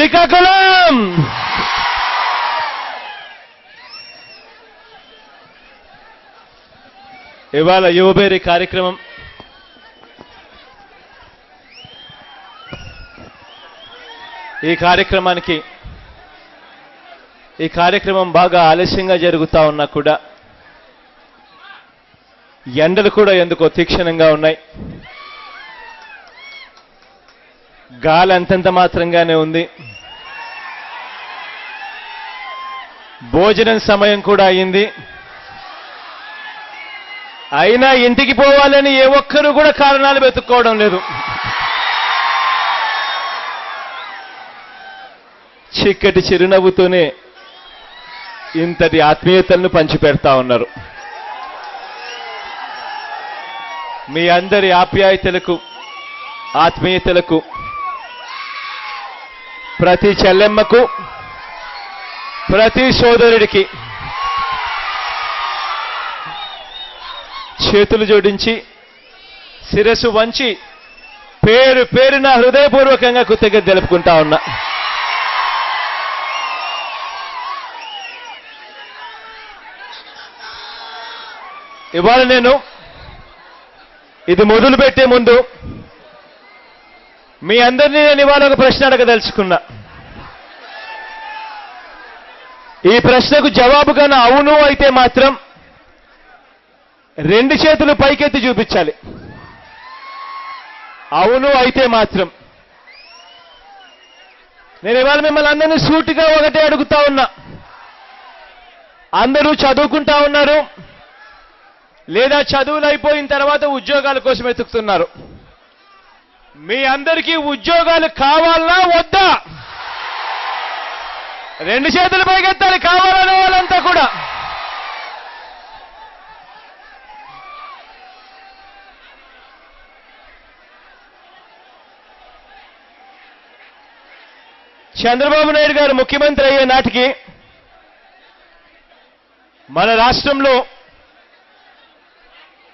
శ్రీకాకుళం. ఇవాళ యువబేరి కార్యక్రమం ఈ కార్యక్రమం బాగా ఆలస్యంగా జరుగుతా ఉన్నా కూడా ఎండలు కూడా ఎందుకో తీక్షణంగా ఉన్నాయి. గాలి అంతంత మాత్రంగానే ఉంది. భోజనం సమయం కూడా అయింది. అయినా ఇంటికి పోవాలని ఏ ఒక్కరూ కూడా కారణాలు వెతుక్కోవడం లేదు. చిక్కటి చిరునవ్వుతోనే ఇంతటి ఆత్మీయతలను పంచిపెడతా ఉన్నారు. మీ అందరి ఆప్యాయతలకు ఆత్మీయతలకు ప్రతి చెల్లెమ్మకు ప్రతి సోదరుడికి చేతులు జోడించి శిరస్సు వంచి పేరు పేరున హృదయపూర్వకంగా కృతజ్ఞత తెలుపుకుంటా ఉన్నా. ఇవాళ నేను ఇది మొదలుపెట్టే ముందు మీ అందరినీ నేను ఇవాళ ఒక ప్రశ్న అడగదలుచుకున్నా. ఈ ప్రశ్నకు జవాబుగా అవును అయితే మాత్రం రెండు చేతులు పైకెత్తి చూపించాలి. అవును అయితే మాత్రం నేను ఇవాళ మిమ్మల్ని అందరినీ సూటిగా ఒకటే అడుగుతా ఉన్నా. అందరూ చదువుకుంటా ఉన్నారు, లేదా చదువులు అయిపోయిన తర్వాత ఉద్యోగాల కోసం వెతుకుతున్నారు. మీ అందరికీ ఉద్యోగాలు కావాలా వద్దా? రెండు చేతులు పైకెత్తాలి కావాలనే వాళ్ళంతా కూడా. చంద్రబాబు నాయుడు గారు ముఖ్యమంత్రి అయ్యే నాటికి మన రాష్ట్రంలో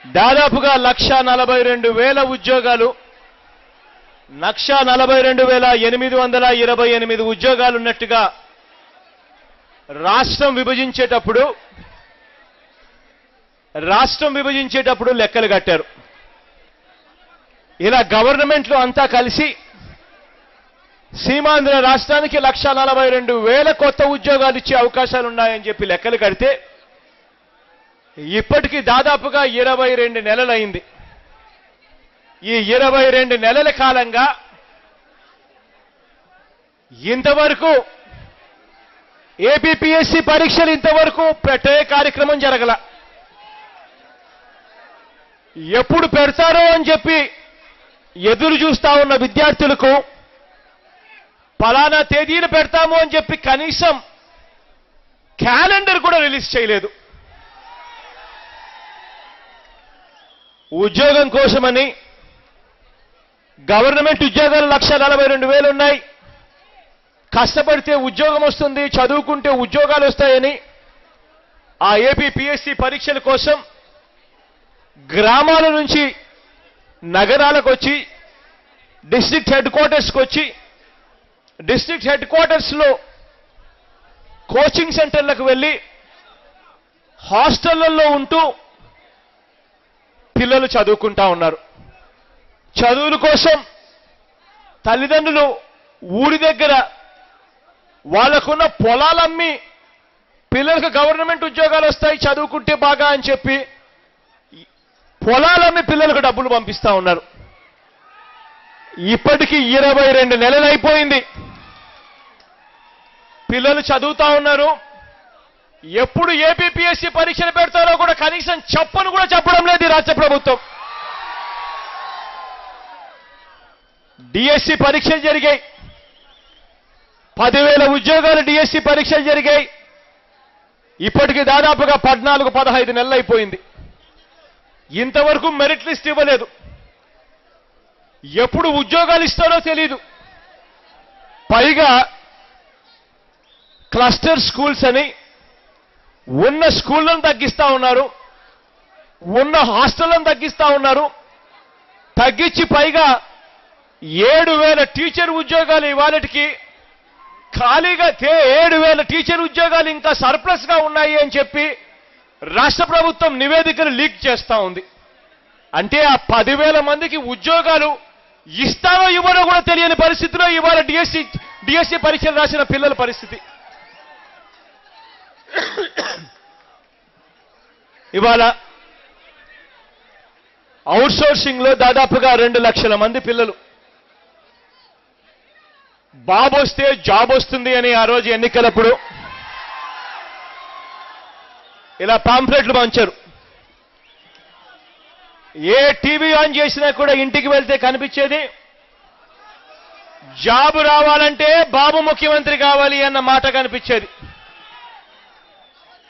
దాదాపుగా 1,42,000 ఉద్యోగాలు, 1,42,828 ఉద్యోగాలు ఉన్నట్టుగా రాష్ట్రం విభజించేటప్పుడు లెక్కలు కట్టారు. ఇలా గవర్నమెంట్లో అంతా కలిసి సీమాంధ్ర రాష్ట్రానికి 1,42,000 కొత్త ఉద్యోగాలు ఇచ్చే అవకాశాలు ఉన్నాయని చెప్పి లెక్కలు కడితే ఇప్పటికీ దాదాపుగా 22 నెలలైంది. ఈ 22 నెలల కాలంగా ఇంతవరకు ఏపీపీఎస్సీ పరీక్షలు ఇంతవరకు పెట్టే కార్యక్రమం జరగల. ఎప్పుడు పెడతారో అని చెప్పి ఎదురు చూస్తా ఉన్న విద్యార్థులకు ఫలానా తేదీలు పెడతాము అని చెప్పి కనీసం క్యాలెండర్ కూడా రిలీజ్ చేయలేదు. ఉద్యోగం కోసమని గవర్నమెంట్ ఉద్యోగాలు 1,42,000 ఉన్నాయి. కష్టపడితే ఉద్యోగం వస్తుంది, చదువుకుంటే ఉద్యోగాలు వస్తాయని ఆ ఏపీపీఎస్సీ పరీక్షల కోసం గ్రామాల నుంచి నగరాలకు వచ్చి డిస్ట్రిక్ట్ హెడ్ క్వార్టర్స్కి వచ్చి డిస్ట్రిక్ట్ హెడ్ క్వార్టర్స్లో కోచింగ్ సెంటర్లకు వెళ్ళి హాస్టళ్లలో ఉంటూ పిల్లలు చదువుకుంటా ఉన్నారు. చదువుల కోసం తల్లిదండ్రులు ఊరి దగ్గర వాళ్ళకున్న పొలాలమ్మి పిల్లలకు గవర్నమెంట్ ఉద్యోగాలు వస్తాయి చదువుకుంటే బాగా అని చెప్పి పొలాలమ్మి పిల్లలకు డబ్బులు పంపిస్తా ఉన్నారు. ఇప్పటికీ 22 నెలలు అయిపోయింది. పిల్లలు చదువుతా ఉన్నారు. ఎప్పుడు ఏపీపీఎస్సీ పరీక్షలు పెడతారో కూడా కనీసం చెప్పను కూడా చెప్పడం లేదు ఈ రాష్ట్ర ప్రభుత్వం. డిఎస్సి పరీక్షలు జరిగాయి. 10,000 ఉద్యోగాలు డిఎస్సి పరీక్షలు జరిగాయి. ఇప్పటికి దాదాపుగా 14-15 నెలలు అయిపోయింది. ఇంతవరకు మెరిట్ లిస్ట్ ఇవ్వలేదు. ఎప్పుడు ఉద్యోగాలు ఇస్తారో తెలీదు. పైగా క్లస్టర్ స్కూల్స్ అని ఉన్న స్కూళ్లను తగ్గిస్తా ఉన్నారు, ఉన్న హాస్టళ్లను తగ్గిస్తా ఉన్నారు. తగ్గించి పైగా 7,000 టీచర్ ఉద్యోగాలు ఇవాళకి ఖాళీగా 7,000 టీచర్ ఉద్యోగాలు ఇంకా సర్ప్లస్ గా ఉన్నాయి అని చెప్పి రాష్ట్ర ప్రభుత్వం నివేదికలు లీక్ చేస్తా ఉంది. అంటే ఆ 10,000 మందికి ఉద్యోగాలు ఇస్తారో ఇవ్వరో కూడా తెలియని పరిస్థితిలో ఇవాళ డిఎస్సి పరీక్షలు రాసిన పిల్లల పరిస్థితి. ఇవాళ అవుట్సోర్సింగ్ లో దాదాపుగా 2 లక్షల మంది పిల్లలు బాబు వస్తే జాబ్ వస్తుంది అని ఆ రోజు ఎన్నికలప్పుడు ఇలా పాంఫ్లెట్లు పంచారు. ఏ టీవీ ఆన్ చేసినా కూడా ఇంటికి వెళ్తే కనిపించేది జాబ్ రావాలంటే బాబు ముఖ్యమంత్రి కావాలి అన్న మాట కనిపించేది.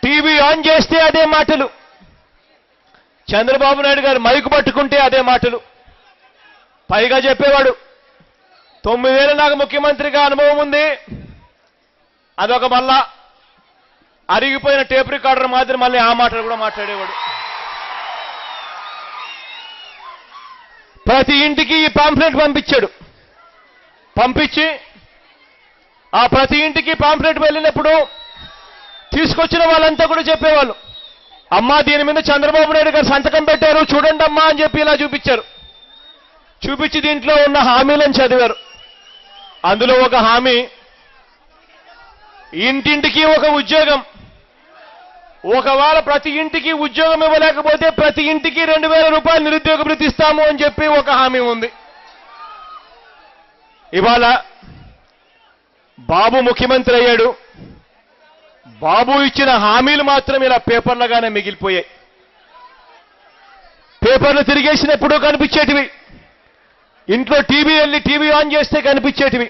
టీవీ ఆన్ చేస్తే అదే మాటలు, చంద్రబాబు నాయుడు గారు మైకు పట్టుకుంటే అదే మాటలు. పైగా చెప్పేవాడు 9 ఏళ్ళ నాకు ముఖ్యమంత్రిగా అనుభవం ఉంది, అదొక మళ్ళా అరిగిపోయిన టేప్ రికార్డర్ మాదిరి మళ్ళీ ఆ మాటలు కూడా మాట్లాడేవాడు. ప్రతి ఇంటికి ఈ పాంఫ్లెట్ పంపించాడు. పంపించి ఆ ప్రతి ఇంటికి పాంఫ్లెట్ వెళ్ళినప్పుడు తీసుకొచ్చిన వాళ్ళంతా కూడా చెప్పేవాళ్ళు, అమ్మా దీని మీద చంద్రబాబు నాయుడు గారు సంతకం పెట్టారు చూడండి అమ్మా అని చెప్పి ఇలా చూపించారు. చూపించి దీంట్లో ఉన్న హామీలను చదివారు. అందులో ఒక హామీ ఇంటింటికి ఒక ఉద్యోగం. ఒకవేళ ప్రతి ఇంటికి ఉద్యోగం ఇవ్వలేకపోతే ప్రతి ఇంటికి 2,000 రూపాయలు నిరుద్యోగ భృతి ఇస్తాము అని చెప్పి ఒక హామీ ఉంది. ఇవాళ బాబు ముఖ్యమంత్రి అయ్యాడు. బాబు ఇచ్చిన హామీలు మాత్రం ఇలా పేపర్లుగానే మిగిలిపోయాయి. పేపర్లు తిరిగేసినప్పుడు కనిపించేటివి, ఇంట్లో టీవీ ఆన్ చేస్తే కనిపించేటివి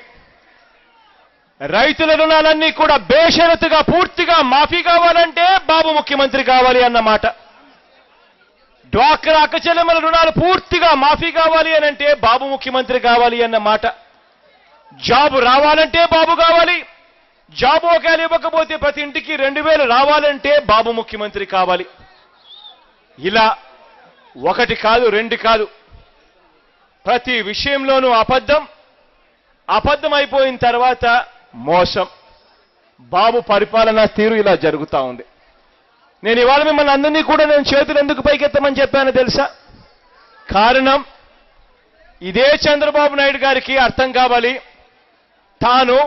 రైతుల రుణాలన్నీ కూడా బేషరతుగా పూర్తిగా మాఫీ కావాలంటే బాబు ముఖ్యమంత్రి కావాలి అన్నమాట. డ్వాక్రా అక్కచెల్లెమ్మల రుణాలు పూర్తిగా మాఫీ కావాలి అని అంటే బాబు ముఖ్యమంత్రి కావాలి అన్నమాట. జాబు రావాలంటే బాబు కావాలి, జాబు ఒకవేళ ఇవ్వకపోతే ప్రతి ఇంటికి 2,000 రావాలంటే బాబు ముఖ్యమంత్రి కావాలి. ఇలా ఒకటి కాదు, 2 కాదు, ప్రతి విషయంలోనూ అబద్ధం అయిపోయిన తర్వాత మోసం. బాబు పరిపాలనా తీరు ఇలా జరుగుతా ఉంది. నేను ఇవాళ మిమ్మల్ని అందరినీ కూడా నేను చేతులు ఎందుకు పైకెత్తమని చెప్పానో తెలుసా? కారణం ఇదే చంద్రబాబు నాయుడు గారికి అర్థం కావాలి, తాను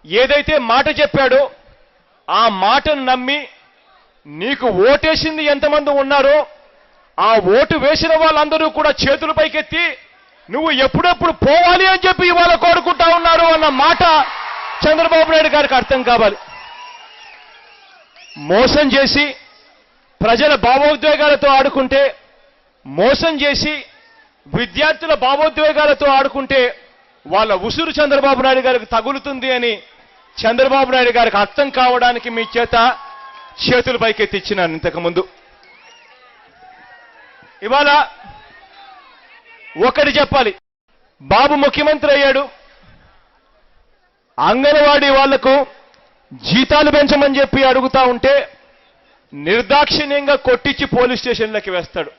ఏదైతే మాట చెప్పాడో ఆ మాటను నమ్మి నీకు ఓటేసింది ఎంతమంది ఉన్నారో ఆ ఓటు వేసిన వాళ్ళందరూ కూడా చేతులు పైకెత్తి నువ్వు ఎప్పుడెప్పుడు పోవాలి అని చెప్పి ఇవాళ కోరుకుంటా ఉన్నారు అన్న మాట చంద్రబాబు నాయుడు గారికి అర్థం కావాలి. మోసం చేసి ప్రజల భావోద్వేగాలతో ఆడుకుంటే, మోసం చేసి విద్యార్థుల భావోద్వేగాలతో ఆడుకుంటే వాళ్ళ ఉసురు చంద్రబాబు నాయుడు గారికి తగులుతుంది అని చంద్రబాబు నాయుడు గారికి అర్థం కావడానికి మీ చేత చేతులు పైకెత్తిచ్చినాను ఇంతకుముందు. ఇవాళ ఒకటి చెప్పాలి, బాబు ముఖ్యమంత్రి అయ్యాడు, అంగన్వాడీ వాళ్లకు జీతాలు పెంచమని చెప్పి అడుగుతా ఉంటే నిర్దాక్షిణ్యంగా కొట్టించి పోలీస్ స్టేషన్లకి వేస్తాడు.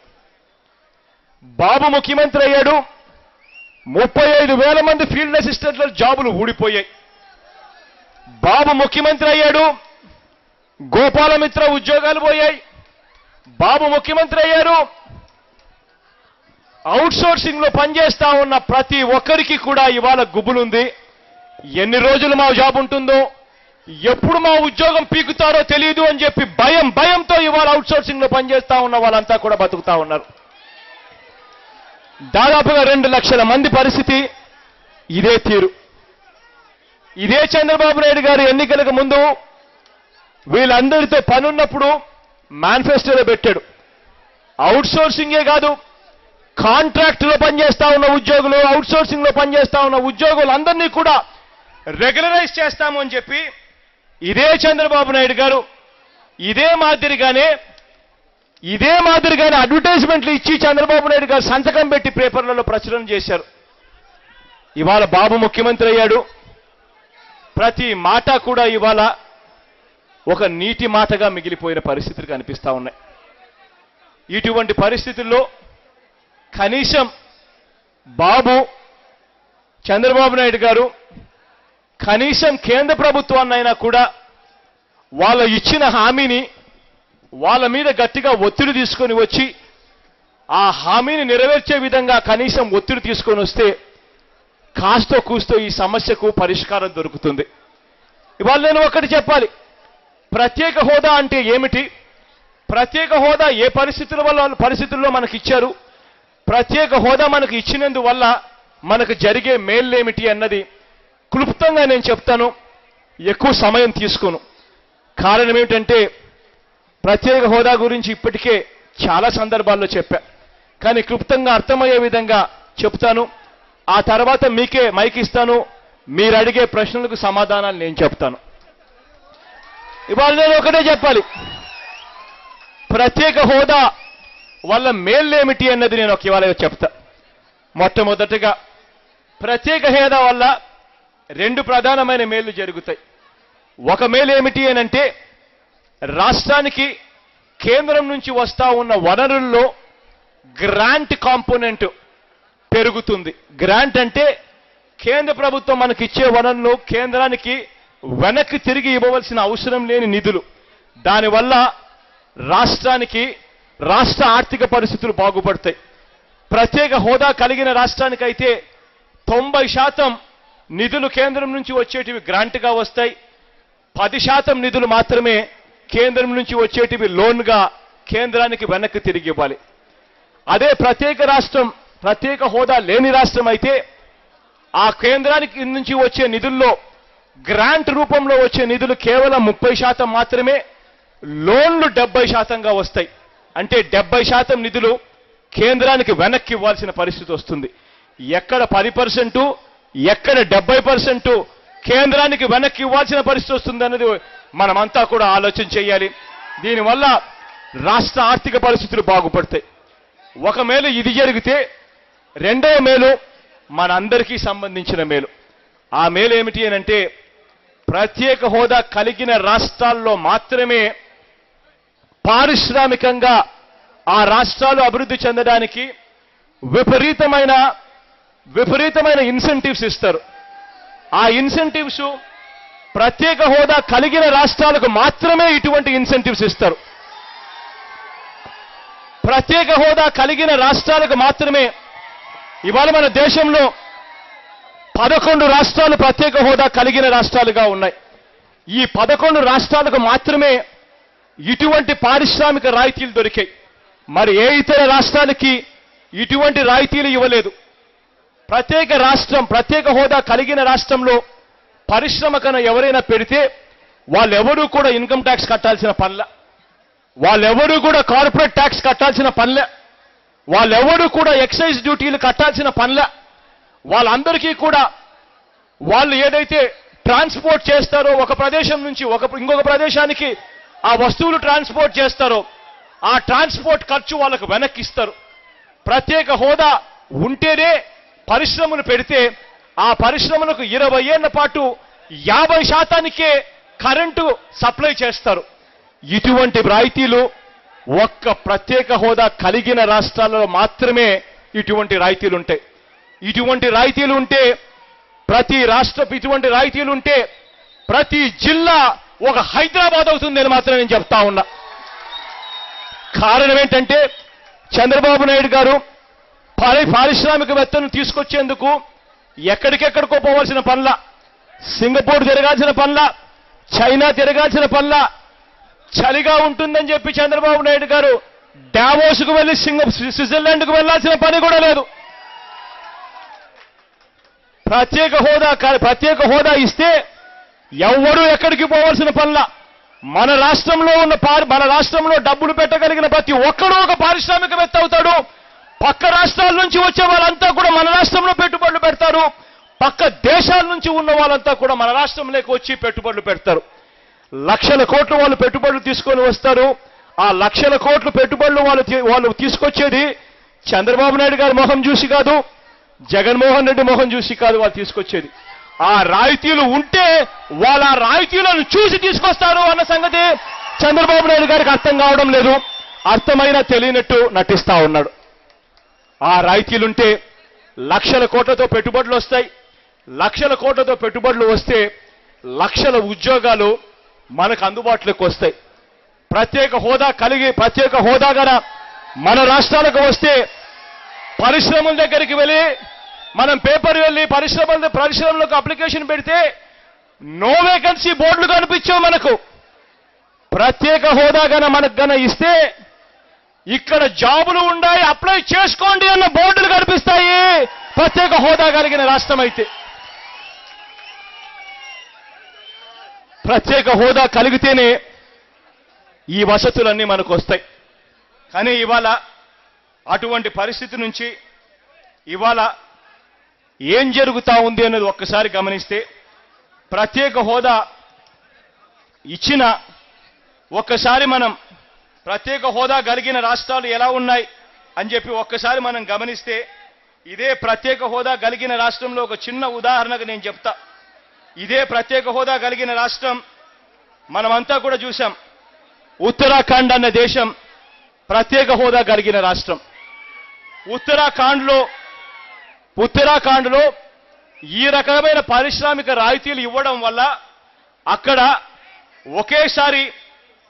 బాబు ముఖ్యమంత్రి అయ్యాడు, 35,000 మంది ఫీల్డ్ అసిస్టెంట్ల జాబులు ఊడిపోయాయి. బాబు ముఖ్యమంత్రి అయ్యాడు, గోపాలమిత్ర ఉద్యోగాలు పోయాయి. బాబు ముఖ్యమంత్రి అయ్యారు, అవుట్సోర్సింగ్ లో పనిచేస్తా ఉన్న ప్రతి ఒక్కరికి కూడా ఇవాళ గుబులుంది. ఎన్ని రోజులు మా జాబ్ ఉంటుందో, ఎప్పుడు మా ఉద్యోగం పీకుతారో తెలియదు అని చెప్పి భయంతో ఇవాళ అవుట్సోర్సింగ్ లో పనిచేస్తా ఉన్న వాళ్ళంతా కూడా బతుకుతా ఉన్నారు. దాదాపుగా 2 లక్షల మంది పరిస్థితి ఇదే తీరు. ఇదే చంద్రబాబు నాయుడు గారు ఎన్నికలకు ముందు వీళ్ళందరితో పనున్నప్పుడు మేనిఫెస్టోలో పెట్టాడు, అవుట్సోర్సింగే కాదు కాంట్రాక్టులో పనిచేస్తా ఉన్న ఉద్యోగులు, అవుట్సోర్సింగ్ లో పనిచేస్తా ఉన్న ఉద్యోగులందరినీ కూడా రెగ్యులరైజ్ చేస్తాము అని చెప్పి ఇదే చంద్రబాబు నాయుడు గారు ఇదే మాదిరిగానే అడ్వర్టైజ్మెంట్లు ఇచ్చి చంద్రబాబు నాయుడు గారు సంతకం పెట్టి పేపర్లలో ప్రచురణ చేశారు. ఇవాళ బాబు ముఖ్యమంత్రి అయ్యాడు, ప్రతి మాట కూడా ఇవాళ ఒక నీటి మాటగా మిగిలిపోయిన పరిస్థితులు కనిపిస్తా ఉన్నాయి. ఇటువంటి పరిస్థితుల్లో కనీసం చంద్రబాబు నాయుడు గారు కనీసం కేంద్ర ప్రభుత్వాన్నైనా కూడా వాళ్ళ ఇచ్చిన హామీని వాళ్ళ మీద గట్టిగా ఒత్తిడి తీసుకొని వచ్చి ఆ హామీని నెరవేర్చే విధంగా కనీసం ఒత్తిడి తీసుకొని వస్తే కాస్తో కూస్తో ఈ సమస్యకు పరిష్కారం దొరుకుతుంది. ఇవాళ నేను ఒకటి చెప్పాలి, ప్రత్యేక హోదా అంటే ఏమిటి, ప్రత్యేక హోదా ఏ పరిస్థితుల్లో మనకి ఇచ్చారు, ప్రత్యేక హోదా మనకు ఇచ్చినందువల్ల మనకు జరిగే మేళ్ళేమిటి అన్నది క్లుప్తంగా నేను చెప్తాను, ఎక్కువ సమయం తీసుకోను. కారణం ఏమిటంటే ప్రత్యేక హోదా గురించి ఇప్పటికే చాలా సందర్భాల్లో చెప్పా, కానీ క్లుప్తంగా అర్థమయ్యే విధంగా చెప్తాను. ఆ తర్వాత మీకే మైక్ ఇస్తాను, మీరు అడిగే ప్రశ్నలకు సమాధానాలు నేను చెప్తాను. ఇవాళ నేను ఒకటే చెప్పాలి, ప్రత్యేక హోదా వల్ల మేళ్ళేమిటి అన్నది నేను ఇవాళ చెప్తా. మొట్టమొదటిగా ప్రత్యేక హోదా వల్ల రెండు ప్రధానమైన మేళ్లు జరుగుతాయి. ఒక మేలు ఏమిటి అనంటే రాష్ట్రానికి కేంద్రం నుంచి వస్తా ఉన్న వనరుల్లో గ్రాంట్ కాంపోనెంట్ పెరుగుతుంది. గ్రాంట్ అంటే కేంద్ర ప్రభుత్వం మనకి ఇచ్చే వనరులు కేంద్రానికి వెనక్కి తిరిగి ఇవ్వవలసిన అవసరం లేని నిధులు. దానివల్ల రాష్ట్రానికి రాష్ట్ర ఆర్థిక పరిస్థితులు బాగుపడతాయి. ప్రత్యేక హోదా కలిగిన రాష్ట్రానికైతే 90% నిధులు కేంద్రం నుంచి వచ్చేటివి గ్రాంట్గా వస్తాయి, 10% నిధులు మాత్రమే కేంద్రం నుంచి వచ్చేటివి లోన్గా కేంద్రానికి వెనక్కి తిరిగి ఇవ్వాలి. అదే ప్రత్యేక హోదా లేని రాష్ట్రం అయితే ఆ కేంద్రానికి నుంచి వచ్చే నిధుల్లో గ్రాంట్ రూపంలో వచ్చే నిధులు కేవలం 30% మాత్రమే, లోన్లు 70%గా వస్తాయి. అంటే 70% నిధులు కేంద్రానికి వెనక్కి ఇవ్వాల్సిన పరిస్థితి వస్తుంది. ఎక్కడ 10%, ఎక్కడ 70% కేంద్రానికి వెనక్కి ఇవ్వాల్సిన పరిస్థితి వస్తుంది అన్నది మనమంతా కూడా ఆలోచన చేయాలి. దీనివల్ల రాష్ట్ర ఆర్థిక పరిస్థితులు బాగుపడతాయి. ఒక మేలు ఇది జరిగితే రెండవ మేలు మనందరికీ సంబంధించిన మేలు. ఆ మేలు ఏమిటి అనంటే ప్రత్యేక హోదా కలిగిన రాష్ట్రాల్లో మాత్రమే పారిశ్రామికంగా ఆ రాష్ట్రాలు అభివృద్ధి చెందడానికి విపరీతమైన ఇన్సెంటివ్స్ ఇస్తారు. ఆ ఇన్సెంటివ్స్ ప్రత్యేక హోదా కలిగిన రాష్ట్రాలకు మాత్రమే ఇటువంటి ఇన్సెంటివ్స్ ఇస్తారు. ప్రత్యేక హోదా కలిగిన రాష్ట్రాలకు మాత్రమే. ఇవాళ మన దేశంలో 11 రాష్ట్రాలు ప్రత్యేక హోదా కలిగిన రాష్ట్రాలుగా ఉన్నాయి. ఈ 11 రాష్ట్రాలకు మాత్రమే ఇటువంటి పారిశ్రామిక రాయితీలు దొరికాయి. మరి ఏ ఇతర రాష్ట్రాలకి ఇటువంటి రాయితీలు ఇవ్వలేదు. ప్రత్యేక హోదా కలిగిన రాష్ట్రంలో పరిశ్రమ కన్నా ఎవరైనా పెడితే వాళ్ళెవరూ కూడా ఇన్కమ్ ట్యాక్స్ కట్టాల్సిన పనిల, వాళ్ళెవరూ కూడా కార్పొరేట్ ట్యాక్స్ కట్టాల్సిన పనిల, వాళ్ళెవరూ కూడా ఎక్సైజ్ డ్యూటీలు కట్టాల్సిన పనిల. వాళ్ళందరికీ కూడా వాళ్ళు ఏదైతే ట్రాన్స్పోర్ట్ చేస్తారో ఒక ప్రదేశం నుంచి ఇంకొక ప్రదేశానికి ఆ వస్తువులు ట్రాన్స్పోర్ట్ చేస్తారో ఆ ట్రాన్స్పోర్ట్ ఖర్చు వాళ్ళకు వెనక్కి ఇస్తారు. ప్రత్యేక హోదా ఉంటేనే పరిశ్రమలు పెడితే ఆ పరిశ్రమలకు 20 ఏళ్ల పాటు 50%కే కరెంటు సప్లై చేస్తారు. ఇటువంటి రాయితీలు ఒక్క ప్రత్యేక హోదా కలిగిన రాష్ట్రాలలో మాత్రమే ఇటువంటి రాయితీలు ఉంటాయి. ఇటువంటి రాయితీలు ఉంటే ఇటువంటి రాయితీలు ఉంటే ప్రతి జిల్లా ఒక హైదరాబాద్ అవుతుందని మాత్రం నేను చెప్తా ఉన్నా. కారణం ఏంటంటే చంద్రబాబు నాయుడు గారు పారిశ్రామికవేత్తలను తీసుకొచ్చేందుకు ఎక్కడికెక్కడికో పోవాల్సిన పనుల, సింగపూర్ తిరగాల్సిన పనుల, చైనా తిరగాల్సిన పనుల, చలిగా ఉంటుందని చెప్పి చంద్రబాబు నాయుడు గారు డావోస్కు వెళ్ళి స్విట్జర్లాండ్కు వెళ్లాల్సిన పని కూడా లేదు. ప్రత్యేక హోదా ఇస్తే ఎవ్వరూ ఎక్కడికి పోవాల్సిన పనుల. మన రాష్ట్రంలో డబ్బులు పెట్టగలిగిన ప్రతి ఒక్కడూ ఒక పారిశ్రామికవేత్త అవుతాడు. పక్క రాష్ట్రాల నుంచి వచ్చే వాళ్ళంతా కూడా మన రాష్ట్రంలో పెట్టుబడులు పెడతారు. పక్క దేశాల నుంచి ఉన్న వాళ్ళంతా కూడా మన రాష్ట్రంలోకి వచ్చి పెట్టుబడులు పెడతారు. లక్షల కోట్లు వాళ్ళు పెట్టుబడులు తీసుకొని వస్తారు. ఆ లక్షల కోట్ల పెట్టుబడులు వాళ్ళు తీసుకొచ్చేది చంద్రబాబు నాయుడు గారి మొహం చూసి కాదు, జగన్మోహన్ రెడ్డి మొహం చూసి కాదు వాళ్ళు తీసుకొచ్చేది. ఆ రాయితీలు ఉంటే వాళ్ళ రాయితీలను చూసి తీసుకొస్తారు అన్న సంగతి చంద్రబాబు నాయుడు గారికి అర్థం కావడం లేదు. అర్థమైనా తెలియనట్టు నటిస్తా ఉన్నాడు. ఆ రాయితీలుంటే లక్షల కోట్లతో పెట్టుబడులు వస్తాయి. లక్షల కోట్లతో పెట్టుబడులు వస్తే లక్షల ఉద్యోగాలు మనకు అందుబాటులోకి వస్తాయి. ప్రత్యేక హోదా గల మన రాష్ట్రాలకు వస్తే పరిశ్రమల దగ్గరికి వెళ్ళి మనం పేపర్ వెళ్ళి పరిశ్రమలకు అప్లికేషన్ పెడితే నో వేకెన్సీ బోర్డులు కనిపించావు. మనకు ప్రత్యేక హోదా మనకు ఇస్తే ఇక్కడ జాబులు ఉన్నాయి, అప్లై చేసుకోండి అన్న బోర్డులు కనిపిస్తాయి. ప్రత్యేక హోదా కలిగిన రాష్ట్రం అయితే ప్రత్యేక హోదా కలిగితేనే ఈ వసతులన్నీ మనకు వస్తాయి. కానీ ఇవాళ అటువంటి పరిస్థితి నుంచి ఇవాళ ఏం జరుగుతా ఉంది అన్నది ఒక్కసారి గమనిస్తే, ప్రత్యేక హోదా ఇచ్చిన ఒక్కసారి మనం ప్రత్యేక హోదా కలిగిన రాష్ట్రాలు ఎలా ఉన్నాయి అని చెప్పి ఒక్కసారి మనం గమనిస్తే, ఇదే ప్రత్యేక హోదా కలిగిన రాష్ట్రంలో ఒక చిన్న ఉదాహరణకు నేను చెప్తా. ఇదే ప్రత్యేక హోదా కలిగిన రాష్ట్రం మనమంతా కూడా చూశాం. ఉత్తరాఖండ్ అన్న దేశం ప్రత్యేక హోదా కలిగిన రాష్ట్రం. ఉత్తరాఖండ్లో ఈ రకమైన పారిశ్రామిక రాయితీలు ఇవ్వడం వల్ల అక్కడ ఒకేసారి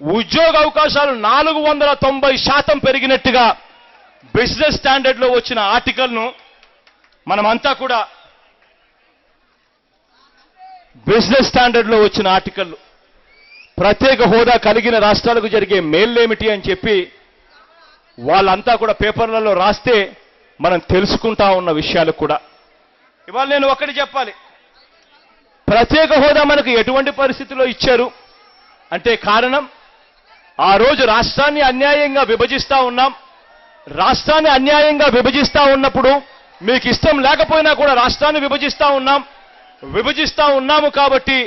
ఉద్యోగ అవకాశాలు 490% పెరిగినట్టుగా బిజినెస్ స్టాండర్డ్లో వచ్చిన ఆర్టికల్ను మనమంతా కూడా బిజినెస్ స్టాండర్డ్లో వచ్చిన ఆర్టికల్ ప్రత్యేక హోదా కలిగిన రాష్ట్రాలకు జరిగే మేళ్ళేమిటి అని చెప్పి వాళ్ళంతా కూడా పేపర్లలో రాస్తే మనం తెలుసుకుంటా ఉన్న విషయాలు కూడా. ఇవాళ నేను ఒకటి చెప్పాలి, ప్రత్యేక హోదా మనకు ఎటువంటి పరిస్థితిలో ఇచ్చారు అంటే కారణం, ఆ రోజు రాష్ట్రాన్ని అన్యాయంగా విభజిస్తా ఉన్నాం. రాష్ట్రాన్ని అన్యాయంగా విభజిస్తా ఉన్నప్పుడు మీకు ఇష్టం లేకపోయినా కూడా రాష్ట్రాన్ని విభజిస్తా ఉన్నాము కాబట్టి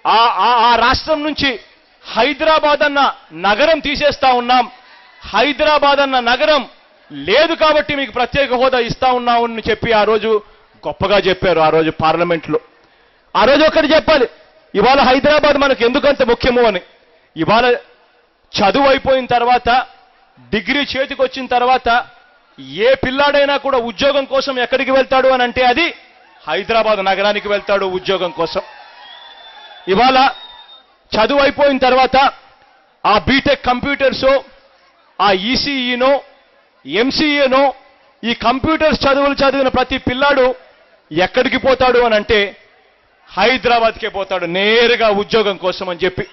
ఆ రాష్ట్రం నుంచి హైదరాబాద్ అన్న నగరం తీసేస్తా ఉన్నాం. హైదరాబాద్ అన్న నగరం లేదు కాబట్టి మీకు ప్రత్యేక హోదా ఇస్తా ఉన్నామని చెప్పి ఆ రోజు గొప్పగా చెప్పారు. ఆ రోజు పార్లమెంట్లో ఆ రోజు ఒకటి చెప్పాలి, ఇవాళ హైదరాబాద్ మనకు ఎందుకంత ముఖ్యమో అని. ఇవాళ చదువు అయిపోయిన తర్వాత, డిగ్రీ చేతికి వచ్చిన తర్వాత ఏ పిల్లాడైనా కూడా ఉద్యోగం కోసం ఎక్కడికి వెళ్తాడు అని అంటే అది హైదరాబాద్ నగరానికి వెళ్తాడు ఉద్యోగం కోసం. ఇవాళ చదువు అయిపోయిన తర్వాత ఆ బీటెక్ కంప్యూటర్సో, ఆ ఈసీఈనో, ఎంసీఏనో, ఈ కంప్యూటర్స్ చదువులు చదివిన ప్రతి పిల్లాడు ఎక్కడికి పోతాడు అని అంటే హైదరాబాద్కే పోతాడు నేరుగా ఉద్యోగం కోసం అని చెప్పి.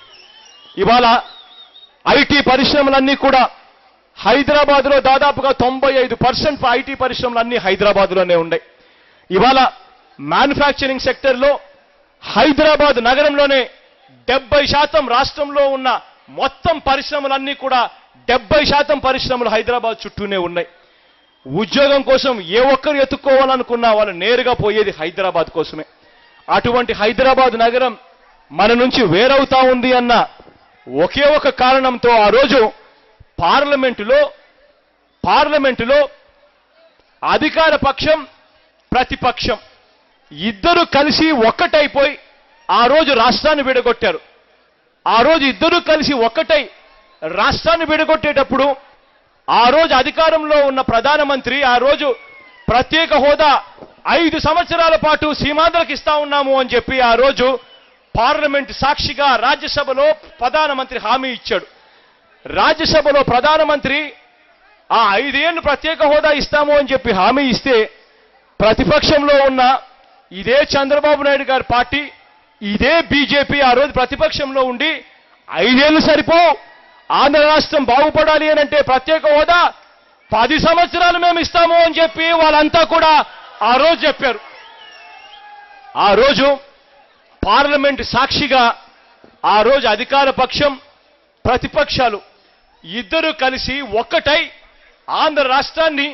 ఇవాళ ఐటీ పరిశ్రమలన్నీ కూడా హైదరాబాద్లో దాదాపుగా 95% ఐటీ పరిశ్రమలన్నీ హైదరాబాద్లోనే ఉన్నాయి. ఇవాళ మ్యానుఫ్యాక్చరింగ్ సెక్టర్లో హైదరాబాద్ నగరంలోనే 70% రాష్ట్రంలో ఉన్న మొత్తం పరిశ్రమలన్నీ కూడా 70% పరిశ్రమలు హైదరాబాద్ చుట్టూనే ఉన్నాయి. ఉద్యోగం కోసం ఏ ఒక్కరు ఎత్తుక్కోవాలనుకున్నా వాళ్ళు నేరుగా పోయేది హైదరాబాద్ కోసమే. అటువంటి హైదరాబాద్ నగరం మన నుంచి వేరవుతా ఉంది అన్న ఒకే ఒక కారణంతో ఆ రోజు పార్లమెంటులో అధికార పక్షం, ప్రతిపక్షం ఇద్దరు కలిసి ఒక్కటైపోయి ఆ రోజు రాష్ట్రాన్ని విడగొట్టారు. ఆ రోజు ఇద్దరు కలిసి ఒక్కటై రాష్ట్రాన్ని విడగొట్టేటప్పుడు ఆ రోజు అధికారంలో ఉన్న ప్రధానమంత్రి ఆ రోజు ప్రత్యేక హోదా 5 సంవత్సరాల పాటు సీమాంధ్రకు ఇస్తా ఉన్నాము అని చెప్పి ఆ రోజు పార్లమెంట్ సాక్షిగా రాజ్యసభలో ప్రధానమంత్రి హామీ ఇచ్చాడు. రాజ్యసభలో ప్రధానమంత్రి ఆ 5 ఏళ్లు ప్రత్యేక హోదా ఇస్తాము అని చెప్పి హామీ ఇస్తే, ప్రతిపక్షంలో ఉన్న ఇదే చంద్రబాబు నాయుడు గారి పార్టీ, ఇదే బీజేపీ ఆ రోజు ప్రతిపక్షంలో ఉండి 5 ఏళ్లు సరిపో, ఆంధ్ర రాష్ట్రం బాగుపడాలి అని అంటే ప్రత్యేక హోదా 10 సంవత్సరాలు మేము ఇస్తాము అని చెప్పి వాళ్ళంతా కూడా ఆ రోజు చెప్పారు. ఆ రోజు పార్లమెంట్ సాక్షిగా ఆ రోజు అధికార పక్షం, ప్రతిపక్షాలు ఇద్దరు కలిసి ఒక్కటై ఆంధ్ర రాష్ట్రాన్ని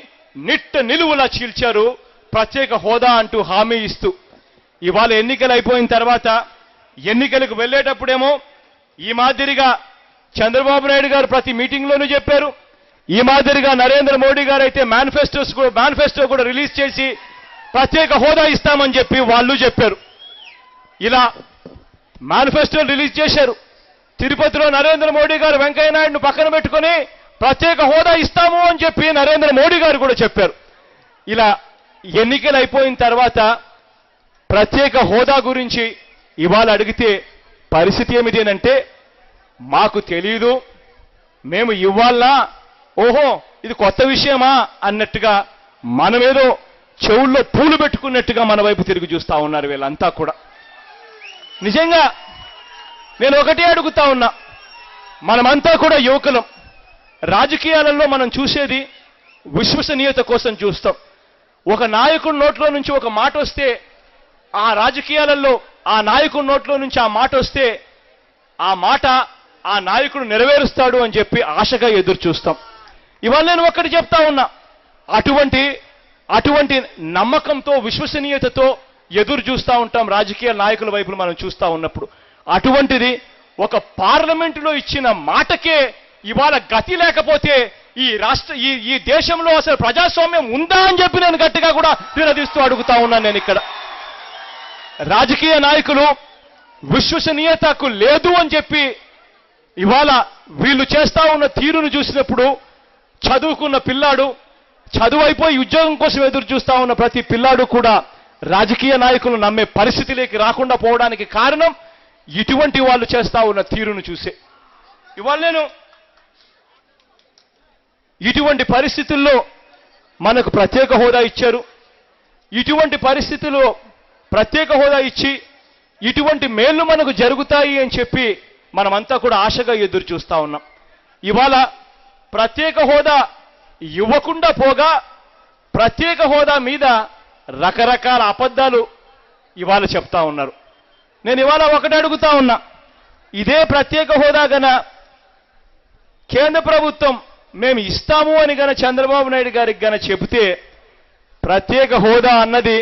నిలువులా చీల్చారు ప్రత్యేక హోదా అంటూ హామీ ఇస్తూ. ఇవాళ ఎన్నికలు అయిపోయిన తర్వాత ఎన్నికలకు వెళ్ళేటప్పుడేమో ఈ మాదిరిగా చంద్రబాబు నాయుడు గారు ప్రతి మీటింగ్లోనూ చెప్పారు, ఈ మాదిరిగా నరేంద్ర మోడీ గారు అయితే మేనిఫెస్టో కూడా రిలీజ్ చేసి ప్రత్యేక హోదా ఇస్తామని చెప్పి వాళ్ళు చెప్పారు. ఇలా మేనిఫెస్టో రిలీజ్ చేశారు. తిరుపతిలో నరేంద్ర మోడీ గారు వెంకయ్య నాయుడును పక్కన పెట్టుకొని ప్రత్యేక హోదా ఇస్తాము అని చెప్పి నరేంద్ర మోడీ గారు కూడా చెప్పారు. ఇలా ఎన్నికలు అయిపోయిన తర్వాత ప్రత్యేక హోదా గురించి ఇవాళ అడిగితే పరిస్థితి ఏమిటంటే మాకు తెలియదు, మేము ఇవ్వాలా, ఓహో ఇది కొత్త విషయమా అన్నట్టుగా మనమేదో చెవుల్లో పూలు పెట్టుకున్నట్టుగా మన వైపు తిరిగి చూస్తా ఉన్నారు వీళ్ళంతా కూడా. నిజంగా నేను ఒకటే అడుగుతా ఉన్నా, మనమంతా కూడా యువకులం. రాజకీయాలలో మనం చూసేది విశ్వసనీయత కోసం చూస్తాం. ఒక నాయకుడి నోట్లో నుంచి ఒక మాట వస్తే, ఆ రాజకీయాలలో ఆ నాయకుడి నోట్లో నుంచి ఆ మాట వస్తే ఆ మాట ఆ నాయకుడు నెరవేరుస్తాడు అని చెప్పి ఆశగా ఎదురు చూస్తాం. ఇవాళ నేను ఒక్కటి చెప్తా ఉన్నా, అటువంటి నమ్మకంతో విశ్వసనీయతతో ఎదురు చూస్తూ ఉంటాం రాజకీయ నాయకుల వైపు మనం చూస్తూ ఉన్నప్పుడు. అటువంటిది ఒక పార్లమెంటులో ఇచ్చిన మాటకే ఇవాళ గతి లేకపోతే ఈ దేశంలో అసలు ప్రజాస్వామ్యం ఉందా అని చెప్పి నేను గట్టిగా కూడా నిలదీస్తూ అడుగుతా ఉన్నాను. నేను ఇక్కడ రాజకీయ నాయకులు విశ్వసనీయతకు లేదు అని చెప్పి ఇవాళ వీళ్ళు చేస్తా ఉన్న తీరును చూసినప్పుడు చదువుకున్న పిల్లాడు, చదువైపోయి ఉద్యోగం కోసం ఎదురు చూస్తా ఉన్న ప్రతి పిల్లాడు కూడా రాజకీయ నాయకులు నమ్మే పరిస్థితిలోకి రాకుండా పోవడానికి కారణం ఇటువంటి వాళ్ళు చేస్తా ఉన్న తీరును చూసే. ఇవాళ నేను ఇటువంటి పరిస్థితుల్లో మనకు ప్రత్యేక హోదా ఇచ్చారు. ఇటువంటి పరిస్థితుల్లో ప్రత్యేక హోదా ఇచ్చి ఇటువంటి మేళ్లు మనకు జరుగుతాయి అని చెప్పి మనమంతా కూడా ఆశగా ఎదురు చూస్తా ఉన్నాం. ఇవాళ ప్రత్యేక హోదా ఇవ్వకుండా పోగా ప్రత్యేక హోదా మీద రకరకాల అబద్ధాలు ఇవాళ చెప్తా ఉన్నారు. నేను ఇవాళ ఒకటి అడుగుతా ఉన్నా, ఇదే ప్రత్యేక హోదా గన కేంద్ర ప్రభుత్వం మేము ఇస్తాము అని గన చంద్రబాబు నాయుడు గారికి గన చెబితే ప్రత్యేక హోదా అన్నది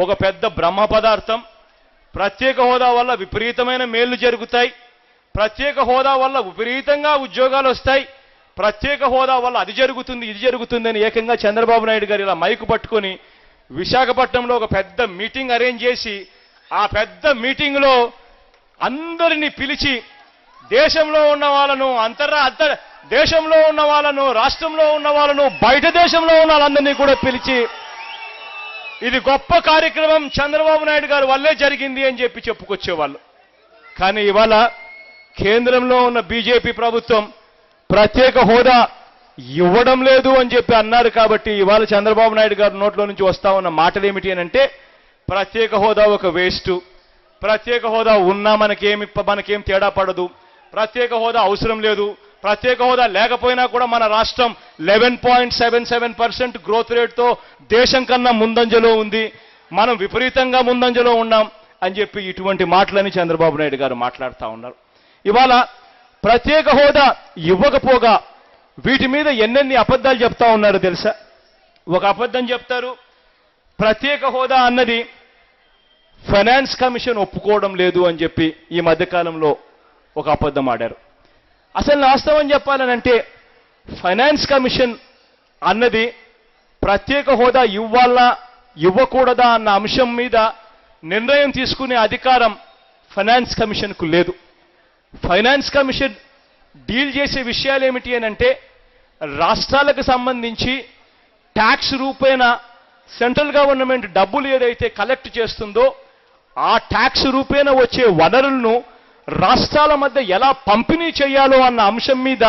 ఒక పెద్ద బ్రహ్మ పదార్థం, ప్రత్యేక హోదా వల్ల విపరీతమైన మేళ్లు జరుగుతాయి, ప్రత్యేక హోదా వల్ల విపరీతంగా ఉద్యోగాలు వస్తాయి, ప్రత్యేక హోదా వల్ల అది జరుగుతుంది ఇది జరుగుతుంది అని ఏకంగా చంద్రబాబు నాయుడు గారు ఇలా మైకు పట్టుకొని విశాఖపట్నంలో ఒక పెద్ద మీటింగ్ అరేంజ్ చేసి ఆ పెద్ద మీటింగ్లో అందరినీ పిలిచి దేశంలో ఉన్న వాళ్ళను దేశంలో ఉన్న వాళ్ళను, రాష్ట్రంలో ఉన్న వాళ్ళను, బయట దేశంలో ఉన్న వాళ్ళందరినీ కూడా పిలిచి ఇది గొప్ప కార్యక్రమం చంద్రబాబు నాయుడు గారు వల్లే జరిగింది అని చెప్పి చెప్పుకొచ్చేవాళ్ళు. కానీ ఇవాళ కేంద్రంలో ఉన్న బీజేపీ ప్రభుత్వం ప్రత్యేక హోదా ఇవ్వడం లేదు అని చెప్పి అన్నారు. కాబట్టి ఇవాళ చంద్రబాబు నాయుడు గారి నోట్లో నుంచి వస్తా ఉన్న మాటలు ఏమిటి అని అంటే ప్రత్యేక హోదా ఒక వేస్ట్, ప్రత్యేక హోదా ఉన్నా మనకేం తేడా పడదు, ప్రత్యేక హోదా అవసరం లేదు, ప్రత్యేక హోదా లేకపోయినా కూడా మన రాష్ట్రం 11.77% గ్రోత్ రేట్తో దేశం కన్నా ముందంజలో ఉంది, మనం విపరీతంగా ముందంజలో ఉన్నాం అని చెప్పి ఇటువంటి మాటలని చంద్రబాబు నాయుడు గారు మాట్లాడుతూ ఉన్నారు. ఇవాళ ప్రత్యేక హోదా ఇవ్వకపోగా వీటి మీద ఎన్నెన్ని అబద్ధాలు చెప్తా ఉన్నారు తెలుసా? ఒక అబద్ధం చెప్తారు, ప్రత్యేక హోదా అన్నది ఫైనాన్స్ కమిషన్ ఒప్పుకోవడం లేదు అని చెప్పి ఈ మధ్యకాలంలో ఒక అబద్ధం ఆడారు. అసలు వాస్తవం చెప్పాలనంటే ఫైనాన్స్ కమిషన్ అన్నది ప్రత్యేక హోదా ఇవ్వాలా ఇవ్వకూడదా అన్న అంశం మీద నిర్ణయం తీసుకునే అధికారం ఫైనాన్స్ కమిషన్కు లేదు. ఫైనాన్స్ కమిషన్ డీల్ చేసే విషయాలు ఏమిటి అని అంటే రాష్ట్రాలకు సంబంధించి ట్యాక్స్ రూపేణా సెంట్రల్ గవర్నమెంట్ డబ్బులు ఏదైతే కలెక్ట్ చేస్తుందో ఆ ట్యాక్స్ రూపేణా వచ్చే వనరులను రాష్ట్రాల మధ్య ఎలా పంపిణీ చేయాలో అన్న అంశం మీద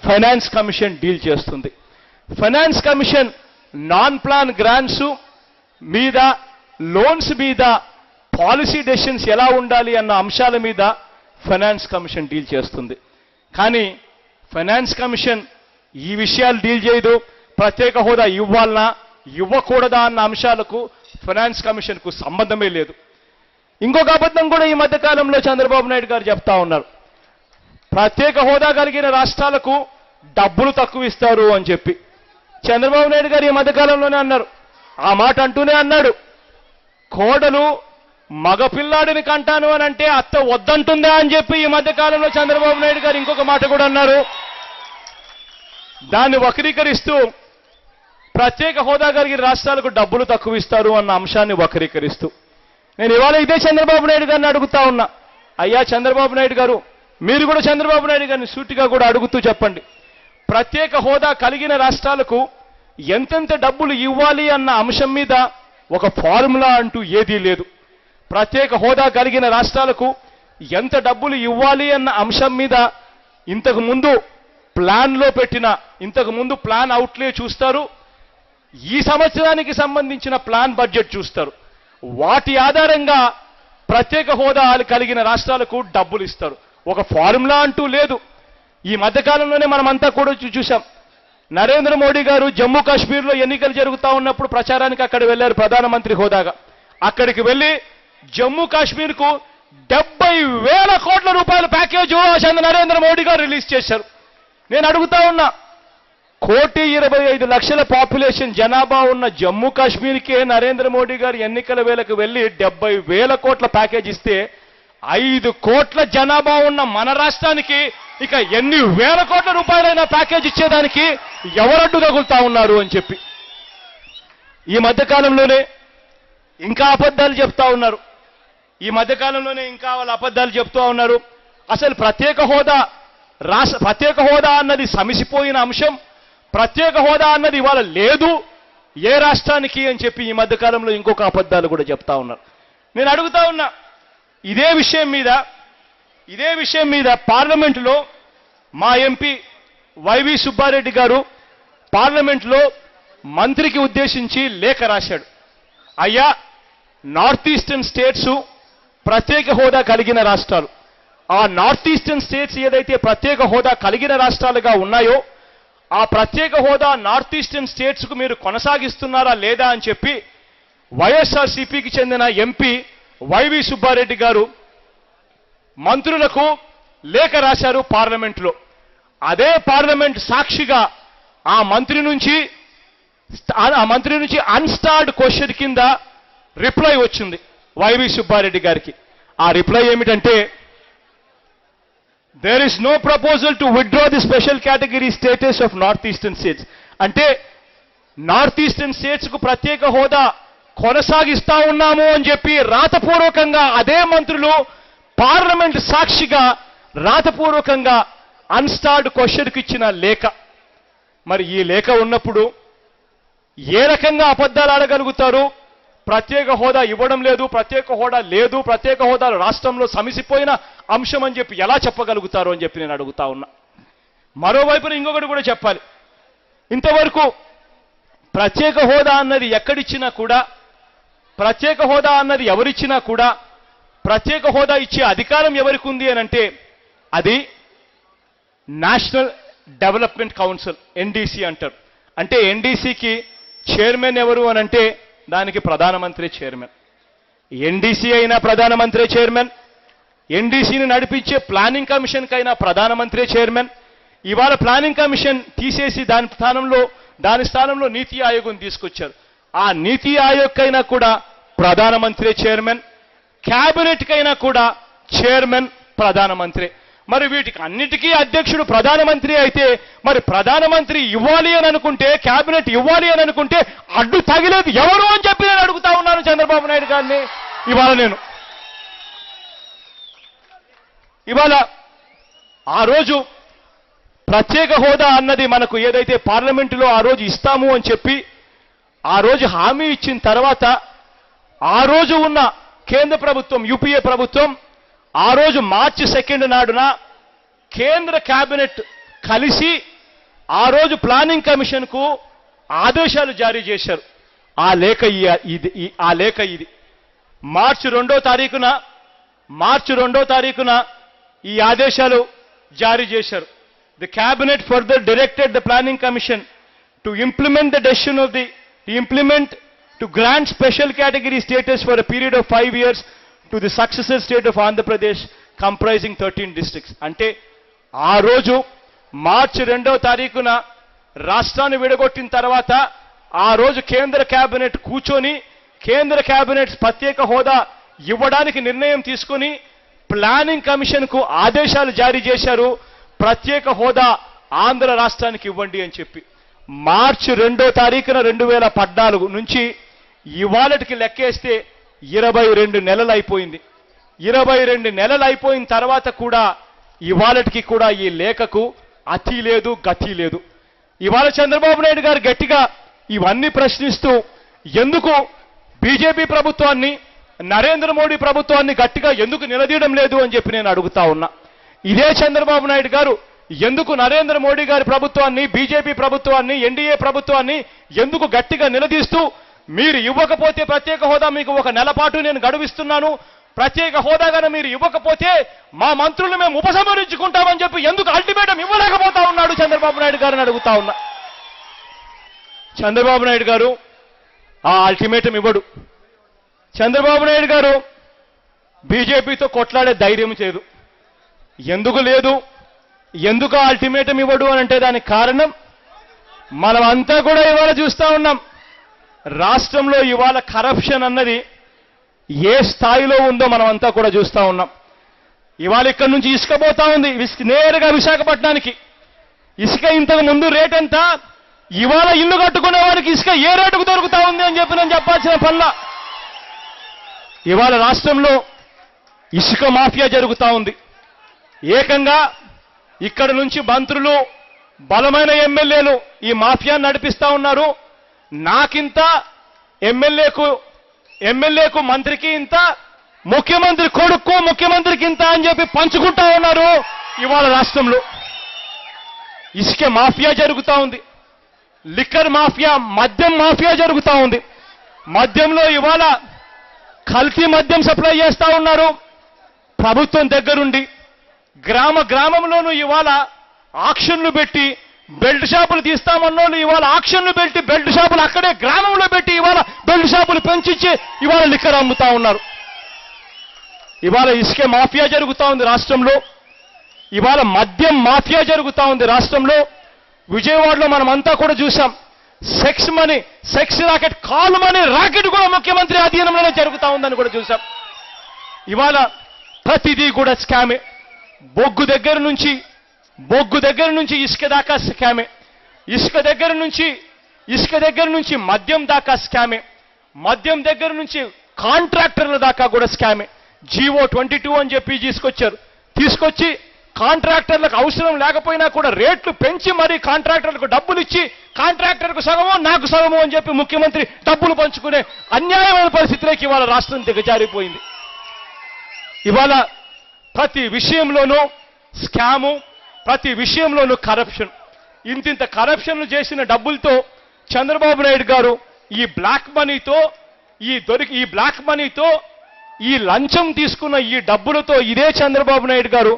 ఫైనాన్స్ కమిషన్ డీల్ చేస్తుంది. Finance commission non plan grants మీద, లోన్స్ మీద పాలసీ డెసిషన్స్ ఎలా ఉండాలి అన్న అంశాల మీద ఫైనాన్స్ కమిషన్ డీల్ చేస్తుంది. కానీ ఫైనాన్స్ కమిషన్ ఈ విషయాలు డీల్ చేయదు. ప్రత్యేక హోదా ఇవ్వాలనా ఇవ్వకూడదా అన్న అంశాలకు ఫైనాన్స్ కమిషన్కు సంబంధమే లేదు. ఇంకొక అబద్ధం కూడా ఈ మధ్యకాలంలో చంద్రబాబు నాయుడు గారు చెప్తా ఉన్నారు, ప్రత్యేక హోదా కలిగిన రాష్ట్రాలకు డబ్బులు తక్కువ ఇస్తారు అని చెప్పి. చంద్రబాబు నాయుడు గారు ఈ మధ్యకాలంలోనే అన్నారు, ఆ మాట అంటూనే అన్నాడు, కోడలు మగపిల్లాడిని కంటాను అని అంటే అత్త వద్దంటుందా అని చెప్పి ఈ మధ్యకాలంలో చంద్రబాబు నాయుడు గారు ఇంకొక మాట కూడా అన్నారు. దాన్ని వక్రీకరిస్తూ ప్రత్యేక హోదా కలిగిన రాష్ట్రాలకు డబ్బులు తక్కువ ఇస్తారు అన్న అంశాన్ని వక్రీకరిస్తూ నేను ఇవాళ ఇదే చంద్రబాబు నాయుడు గారిని అడుగుతా ఉన్నా, అయ్యా చంద్రబాబు నాయుడు గారు, మీరు కూడా చంద్రబాబు నాయుడు గారిని సూటిగా కూడా అడుగుతూ చెప్పండి, ప్రత్యేక హోదా కలిగిన రాష్ట్రాలకు ఎంతెంత డబ్బులు ఇవ్వాలి అన్న అంశం మీద ఒక ఫార్ములా అంటూ ఏదీ లేదు. ప్రత్యేక హోదా కలిగిన రాష్ట్రాలకు ఎంత డబ్బులు ఇవ్వాలి అన్న అంశం మీద ఇంతకు ముందు ప్లాన్లో పెట్టిన ఇంతకు ముందు ప్లాన్ అవుట్లే చూస్తారు, ఈ సంవత్సరానికి సంబంధించిన ప్లాన్ బడ్జెట్ చూస్తారు. వాటి ఆధారంగా ప్రత్యేక హోదా కలిగిన రాష్ట్రాలకు డబ్బులు ఇస్తారు. ఒక ఫార్ములా అంటూ లేదు. ఈ మధ్యకాలంలోనే మనమంతా కూడా చూశాం. నరేంద్ర మోడీ గారు జమ్మూ కాశ్మీర్లో ఎన్నికలు జరుగుతూ ఉన్నప్పుడు ప్రచారానికి అక్కడ వెళ్ళారు ప్రధానమంత్రి హోదాగా. అక్కడికి వెళ్ళి జమ్మూ కాశ్మీర్కు 70,000 కోట్ల రూపాయల ప్యాకేజు నరేంద్ర మోడీ గారు రిలీజ్ చేశారు. నేను అడుగుతా ఉన్నా, 1,25,00,000 పాపులేషన్ జనాభా ఉన్న జమ్మూ కాశ్మీర్కే నరేంద్ర మోడీ గారు ఎన్నికల వేళకు వెళ్ళి 70,000 కోట్ల ప్యాకేజ్ ఇస్తే 5 కోట్ల జనాభా ఉన్న మన రాష్ట్రానికి ఇక ఎన్ని వేల కోట్ల రూపాయలైన ప్యాకేజ్ ఇచ్చేదానికి ఎవరడ్డు తగులుతా ఉన్నారు అని చెప్పి ఈ మధ్యకాలంలోనే ఇంకా అబద్ధాలు చెప్తా ఉన్నారు. ఈ మధ్యకాలంలోనే ఇంకా వాళ్ళు అబద్ధాలు చెప్తూ ఉన్నారు. అసలు ప్రత్యేక హోదా అన్నది సమిసిపోయిన అంశం, ప్రత్యేక హోదా అన్నది ఇవాళ లేదు ఏ రాష్ట్రానికి అని చెప్పి ఈ మధ్యకాలంలో ఇంకొక అబద్ధాలు కూడా చెప్తా ఉన్నారు. నేను అడుగుతా ఉన్నా, ఇదే విషయం మీద పార్లమెంటులో మా ఎంపీ వైవి సుబ్బారెడ్డి గారు పార్లమెంట్లో మంత్రికి ఉద్దేశించి లేఖ రాశాడు. అయ్యా, నార్త్ ఈస్టర్న్ స్టేట్స్ ప్రత్యేక హోదా కలిగిన రాష్ట్రాలు, ఆ నార్త్ ఈస్టర్న్ స్టేట్స్ ఏదైతే ప్రత్యేక హోదా కలిగిన రాష్ట్రాలుగా ఉన్నాయో ఆ ప్రత్యేక హోదా నార్త్ ఈస్టర్న్ స్టేట్స్కు మీరు కొనసాగిస్తున్నారా లేదా అని చెప్పి వైఎస్ఆర్సీపీకి చెందిన ఎంపీ వైవి సుబ్బారెడ్డి గారు మంత్రులకు లేఖ రాశారు పార్లమెంట్లో. అదే పార్లమెంట్ సాక్షిగా ఆ మంత్రి నుంచి అన్స్టార్డ్ క్వశ్చన్ కింద రిప్లై వచ్చింది వైవి సుబ్బారెడ్డి గారికి. ఆ రిప్లై ఏమిటంటే, there is no proposal to withdraw the special category status of north eastern states. అంటే నార్త్ ఈస్టర్న్ స్టేట్స్ కు ప్రత్యేక హోదా కొనసాగిస్తా ఉన్నాము అని చెప్పి రాతపూర్వకంగా అదే మంత్రులు పార్లమెంట్ సాక్షిగా రాతపూర్వకంగా అన్స్టార్డ్ క్వశ్చన్కి ఇచ్చిన లేఖ. మరి ఈ లేఖ ఉన్నప్పుడు ఏ రకంగా అబద్ధాలు ఆడగలుగుతారు? ప్రత్యేక హోదా ఇవ్వడం లేదు, ప్రత్యేక హోదా లేదు, ప్రత్యేక హోదా రాష్ట్రంలో సమిసిపోయిన అంశం అని చెప్పి ఎలా చెప్పగలుగుతారు అని చెప్పి నేను అడుగుతా ఉన్నా. మరోవైపున ఇంకొకటి కూడా చెప్పాలి. ఇంతవరకు ప్రత్యేక హోదా అన్నది ఎక్కడిచ్చినా కూడా, ప్రత్యేక హోదా అన్నది ఎవరిచ్చినా కూడా, ప్రత్యేక హోదా ఇచ్చే అధికారం ఎవరికి ఉంది అని అంటే అది నేషనల్ డెవలప్మెంట్ కౌన్సిల్, ఎన్డీసీ అంటారు. అంటే ఎన్డీసీకి చైర్మన్ ఎవరు అని అంటే దానికి ప్రధానమంత్రి చైర్మన్. ఎన్డీసీ అయినా ప్రధానమంత్రి చైర్మన్, ఎన్డీసీని నడిపించే ప్లానింగ్ కమిషన్కైనా ప్రధానమంత్రి చైర్మన్. ఇవాళ ప్లానింగ్ కమిషన్ తీసేసి దాని స్థానంలో నీతి ఆయోగ్ని తీసుకొచ్చారు. ఆ నీతి ఆయోగ్కైనా కూడా ప్రధానమంత్రి చైర్మన్, క్యాబినెట్కైనా కూడా చైర్మన్ ప్రధానమంత్రి. మరి వీటికి అన్నిటికీ అధ్యక్షుడు ప్రధానమంత్రి అయితే మరి ప్రధానమంత్రి ఇవ్వాలి అని అనుకుంటే, క్యాబినెట్ ఇవ్వాలి అని అనుకుంటే అడ్డు తగిలేదు ఎవరు అని చెప్పి నేను అడుగుతా ఉన్నాను చంద్రబాబు నాయుడు గారిని. ఇవాళ ఆ రోజు ప్రత్యేక హోదా అన్నది మనకు ఏదైతే పార్లమెంటులో ఆ రోజు ఇస్తాము అని చెప్పి ఆ రోజు హామీ ఇచ్చిన తర్వాత ఆ రోజు ఉన్న కేంద్ర ప్రభుత్వం, యూపీఏ ప్రభుత్వం ఆ రోజు మార్చి 2 నాడున కేంద్ర కేబినెట్ కలిసి ఆ రోజు ప్లానింగ్ కమిషన్కు ఆదేశాలు జారీ చేశారు. ఆ లేఖ ఇది మార్చి 2వ తారీఖున ఈ ఆదేశాలు జారీ చేశారు. The cabinet further directed the planning commission to implement the decision of to grant special category status for a period of 5 years to the successor state of Andhra Pradesh comprising 13 districts. అంటే ఆ రోజు మార్చి 2వ తారీఖున రాష్ట్రాన్ని విడగొట్టిన తర్వాత ఆ రోజు కేంద్ర కేబినెట్ కూర్చొని కేంద్ర కేబినెట్ ప్రత్యేక హోదా ఇవ్వడానికి నిర్ణయం తీసుకొని ప్లానింగ్ కమిషన్కు ఆదేశాలు జారీ చేశారు. ప్రత్యేక హోదా ఆంధ్ర రాష్ట్రానికి ఇవ్వండి అని చెప్పి. మార్చి 2వ తారీఖున 2014 నుంచి ఇవాళటికి లెక్కేస్తే 22 నెలలు అయిపోయింది. 22 నెలలు అయిపోయిన తర్వాత కూడా ఇవాళటికి కూడా ఈ లేఖకు అతి లేదు, గతి లేదు. ఇవాళ చంద్రబాబు నాయుడు గారు గట్టిగా ఇవన్నీ ప్రశ్నిస్తూ ఎందుకు బీజేపీ ప్రభుత్వాన్ని, నరేంద్ర మోడీ ప్రభుత్వాన్ని గట్టిగా ఎందుకు నిలదీయడం లేదు అని చెప్పి నేను అడుగుతా ఉన్నా. ఇదే చంద్రబాబు నాయుడు గారు ఎందుకు నరేంద్ర మోడీ గారి ప్రభుత్వాన్ని, బీజేపీ ప్రభుత్వాన్ని, ఎన్డీఏ ప్రభుత్వాన్ని ఎందుకు గట్టిగా నిలదీస్తూ మీరు ఇవ్వకపోతే ప్రత్యేక హోదా మీకు ఒక నెల పాటు నేను గడువిస్తున్నాను, ప్రత్యేక హోదాగానే మీరు ఇవ్వకపోతే మా మంత్రులు మేము ఉపసంహరించుకుంటామని చెప్పి ఎందుకు అల్టిమేటం ఇవ్వలేకపోతా ఉన్నాడు చంద్రబాబు నాయుడు గారిని అడుగుతా ఉన్నా. చంద్రబాబు నాయుడు గారు ఆ అల్టిమేటం ఇవ్వడు. చంద్రబాబు నాయుడు గారు బీజేపీతో కొట్లాడే ధైర్యం లేదు. ఎందుకు లేదు, ఎందుకు అల్టిమేటం ఇవ్వడు అని అంటే దానికి కారణం మనం అంతా కూడా ఇవాళ చూస్తా ఉన్నాం. రాష్ట్రంలో ఇవాళ కరప్షన్ అన్నది ఏ స్థాయిలో ఉందో మనం అంతా కూడా చూస్తా ఉన్నాం. ఇవాళ ఇక్కడి నుంచి ఇసుక పోతా ఉంది, నేరుగా విశాఖపట్నానికి. ఇసుక ఇంతకు ముందు రేట్ ఎంత, ఇవాళ ఇల్లు కట్టుకునే వారికి ఇసుక ఏ రేటుకు దొరుకుతా ఉంది అని చెప్పి నేను చెప్పాల్సిన పనుల. ఇవాళ రాష్ట్రంలో ఇసుక మాఫియా జరుగుతా ఉంది. ఏకంగా ఇక్కడ నుంచి మంత్రులు, బలమైన ఎమ్మెల్యేలు ఈ మాఫియాను నడిపిస్తా ఉన్నారు. నాకింత, ఎమ్మెల్యేకు మంత్రికి ఇంత, ముఖ్యమంత్రి కొడుకు ముఖ్యమంత్రికి ఇంత అని చెప్పి పంచుకుంటా ఉన్నారు. ఇవాళ రాష్ట్రంలో ఇసుక మాఫియా జరుగుతా ఉంది, లిక్కర్ మాఫియా, మద్యం మాఫియా జరుగుతా ఉంది. మద్యంలో ఇవాళ కల్తీ మద్యం సప్లై చేస్తా ఉన్నారు ప్రభుత్వం దగ్గరుండి. గ్రామంలోనూ ఇవాళ ఆక్షన్లు పెట్టి బెల్ట్ షాపులు తీస్తామన్నోళ్ళు ఇవాళ ఆక్షన్లు పెట్టి బెల్ట్ షాపులు అక్కడే గ్రామంలో పెట్టి ఇవాళ బెల్ట్ షాపులు పెంచిచ్చి ఇవాళ లిక్కర్ అమ్ముతా ఉన్నారు. ఇవాళ ఇసుక మాఫియా జరుగుతా ఉంది రాష్ట్రంలో. ఇవాళ మద్యం మాఫియా జరుగుతా ఉంది రాష్ట్రంలో. విజయవాడలో మనమంతా కూడా చూసాం. Sex money, sex racket, call money rocket కూడా ముఖ్యమంత్రి అధీనంలోనే జరుగుతా ఉందని కూడా చూసాం. ఇవాళ ప్రతిదీ కూడా స్కామే. బొగ్గు దగ్గర నుంచి ఇసుక దాకా స్కామే. ఇసుక దగ్గర నుంచి మద్యం దాకా స్కామే. మద్యం దగ్గర నుంచి కాంట్రాక్టర్ల దాకా కూడా స్కామే. జీవో 22 అని చెప్పి తీసుకొచ్చి కాంట్రాక్టర్లకు అవసరం లేకపోయినా కూడా రేట్లు పెంచి మరీ కాంట్రాక్టర్లకు డబ్బులు ఇచ్చి, కాంట్రాక్టర్కు సగమో నాకు సగమో అని చెప్పి ముఖ్యమంత్రి డబ్బులు పంచుకునే అన్యాయమైన పరిస్థితిలోకి ఇవాళ రాష్ట్రం దిగజారిపోయింది. ఇవాళ ప్రతి విషయంలోనూ స్కాము, ప్రతి విషయంలోనూ కరప్షన్. ఇంతింత కరప్షన్లు చేసిన డబ్బులతో చంద్రబాబు నాయుడు గారు ఈ బ్లాక్ మనీతో ఈ లంచం తీసుకున్న ఈ డబ్బులతో ఇదే చంద్రబాబు నాయుడు గారు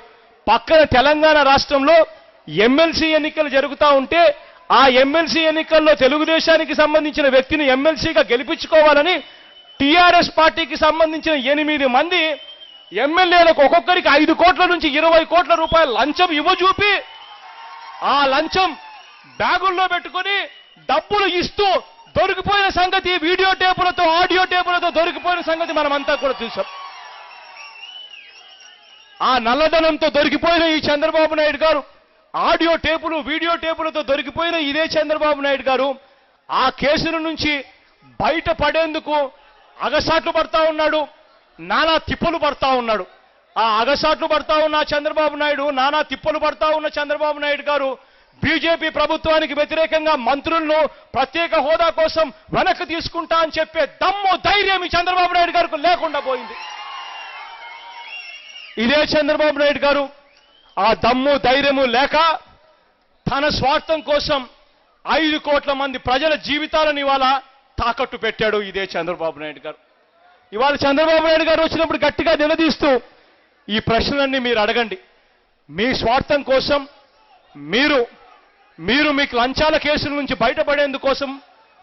పక్కన తెలంగాణ రాష్ట్రంలో ఎమ్మెల్సీ ఎన్నికలు జరుగుతూ ఉంటే ఆ ఎమ్మెల్సీ ఎన్నికల్లో తెలుగుదేశానికి సంబంధించిన వ్యక్తిని ఎమ్మెల్సీగా గెలిపించుకోవాలని టీఆర్ఎస్ పార్టీకి సంబంధించిన 8 మంది ఎమ్మెల్యేలకు ఒక్కొక్కరికి 5 కోట్ల నుంచి 20 కోట్ల రూపాయల లంచం ఇవ్వజూపి ఆ లంచం బ్యాగుల్లో పెట్టుకుని డబ్బులు ఇస్తూ దొరికిపోయిన సంగతి, వీడియో టేపులతో, ఆడియో టేపులతో దొరికిపోయిన సంగతి మనమంతా కూడా చూసాం. ఆ నల్లధనంతో దొరికిపోయిన ఈ చంద్రబాబు నాయుడు గారు, ఆడియో టేపులు, వీడియో టేపులతో దొరికిపోయిన ఇదే చంద్రబాబు నాయుడు గారు ఆ కేసుల నుంచి బయటపడేందుకు అగసాట్లు పడతా ఉన్నాడు, నానా తిప్పలు పడతా ఉన్నాడు. ఆ అగసాట్లు పడతా ఉన్న చంద్రబాబు నాయుడు, నానా తిప్పలు పడతా ఉన్న చంద్రబాబు నాయుడు గారు బీజేపీ ప్రభుత్వానికి వ్యతిరేకంగా మంత్రులను ప్రత్యేక హోదా కోసం వెనక్కి తీసుకుంటా అని చెప్పే దమ్ము, ధైర్యం ఈ చంద్రబాబు నాయుడు గారికి లేకుండా పోయింది. ఇదే చంద్రబాబు నాయుడు గారు ఆ దమ్ము, ధైర్యము లేక తన స్వార్థం కోసం 5 కోట్ల మంది ప్రజల జీవితాలను ఇవాళ తాకట్టు పెట్టాడు ఇదే చంద్రబాబు నాయుడు గారు. ఇవాళ చంద్రబాబు నాయుడు గారు వచ్చినప్పుడు గట్టిగా నిలదీస్తూ ఈ ప్రశ్నలన్నీ మీరు అడగండి. మీ స్వార్థం కోసం మీరు మీకు లంచాల కేసుల నుంచి బయటపడేందుకోసం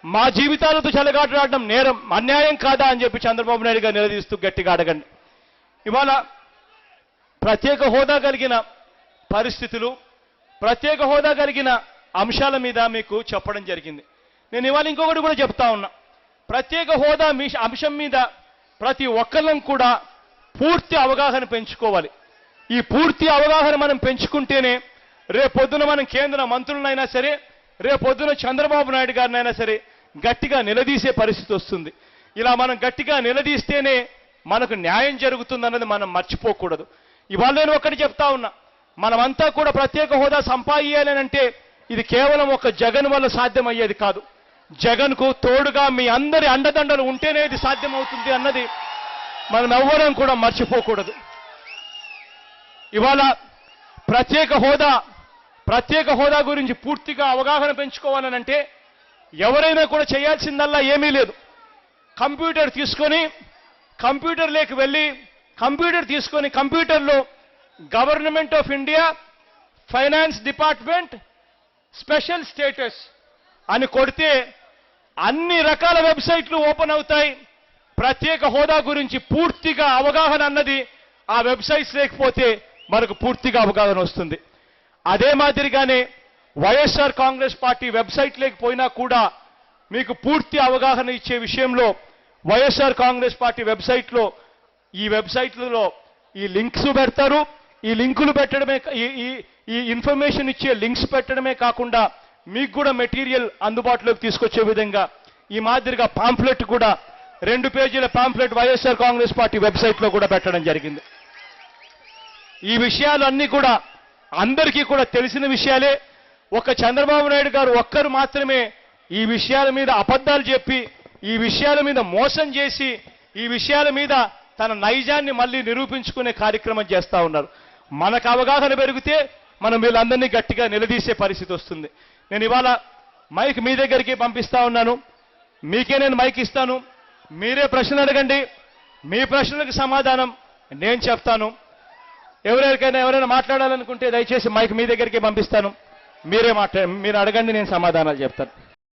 మా జీవితాలతో చెలగాటలాడడం నేరం, అన్యాయం కాదా అని చెప్పి చంద్రబాబు నాయుడు గారు నిలదీస్తూ గట్టిగా అడగండి. ఇవాళ ప్రత్యేక హోదా కలిగిన పరిస్థితులు, ప్రత్యేక హోదా కలిగిన అంశాల మీద మీకు చెప్పడం జరిగింది. నేను ఇవాళ ఇంకొకటి కూడా చెప్తా ఉన్నా. ప్రత్యేక హోదా అంశం మీద ప్రతి ఒక్కళ్ళం కూడా పూర్తి అవగాహన పెంచుకోవాలి. ఈ పూర్తి అవగాహన మనం పెంచుకుంటేనే రేపొద్దున మనం కేంద్ర మంత్రులనైనా సరే, రేపొద్దున చంద్రబాబు నాయుడు గారినైనా సరే గట్టిగా నిలదీసే పరిస్థితి వస్తుంది. ఇలా మనం గట్టిగా నిలదీస్తేనే మనకు న్యాయం జరుగుతుందన్నది మనం మర్చిపోకూడదు. ఇవాళ నేను ఒకటి చెప్తా ఉన్నా, మనమంతా కూడా ప్రత్యేక హోదా సంపాదించాలంటే ఇది కేవలం ఒక జగన్ వల్ల సాధ్యమయ్యేది కాదు. జగన్కు తోడుగా మీ అందరి అండదండలు ఉంటేనే ఇది సాధ్యమవుతుంది అన్నది మనం ఎవ్వరం కూడా మర్చిపోకూడదు. ఇవాళ ప్రత్యేక హోదా గురించి పూర్తిగా అవగాహన పెంచుకోవాలనంటే ఎవరైనా కూడా చేయాల్సిందల్లా ఏమీ లేదు. కంప్యూటర్ తీసుకొని కంప్యూటర్లోకి వెళ్ళి కంప్యూటర్లో government of India finance department special status అని కొడితే అన్ని రకాల వెబ్సైట్లు ఓపెన్ అవుతాయి. ప్రత్యేక హోదా గురించి పూర్తిగా అవగాహన అన్నది ఆ వెబ్సైట్స్ లేకపోతే మనకు పూర్తిగా అవగాహన వస్తుంది. అదే మాదిరిగానే వైఎస్ఆర్ కాంగ్రెస్ పార్టీ వెబ్సైట్ లేకపోయినా కూడా మీకు పూర్తి అవగాహన ఇచ్చే విషయంలో వైఎస్ఆర్ కాంగ్రెస్ పార్టీ వెబ్సైట్లో ఈ లింక్స్ పెడతారు. ఈ లింకులు పెట్టడమే ఈ ఇన్ఫర్మేషన్ ఇచ్చే లింక్స్ పెట్టడమే కాకుండా మీకు కూడా మెటీరియల్ అందుబాటులోకి తీసుకొచ్చే విధంగా ఈ మాదిరిగా పాంఫ్లెట్ కూడా 2 పేజీల పాంఫ్లెట్ వైఎస్ఆర్ కాంగ్రెస్ పార్టీ వెబ్సైట్లో కూడా పెట్టడం జరిగింది. ఈ విషయాలు అన్నీ కూడా అందరికీ కూడా తెలిసిన విషయాలే. ఒక చంద్రబాబు నాయుడు గారు ఒక్కరు మాత్రమే ఈ విషయాల మీద అబద్ధాలు చెప్పి, ఈ విషయాల మీద మోసం చేసి, ఈ విషయాల మీద తన నైజాన్ని మళ్ళీ నిరూపించుకునే కార్యక్రమం చేస్తా ఉన్నారు. మనకు అవగాహన పెరిగితే మనం వీళ్ళందరినీ గట్టిగా నిలదీసే పరిస్థితి వస్తుంది. నేను ఇవాళ మైక్ మీ దగ్గరికి పంపిస్తా ఉన్నాను. మీకే నేను మైక్ ఇస్తాను. మీరే ప్రశ్నలు అడగండి. మీ ప్రశ్నలకు సమాధానం నేను చెప్తాను. ఎవరైనా మాట్లాడాలనుకుంటే దయచేసి మైక్ మీ దగ్గరికి పంపిస్తాను. మీరు అడగండి, నేను సమాధానాలు చెప్తాను.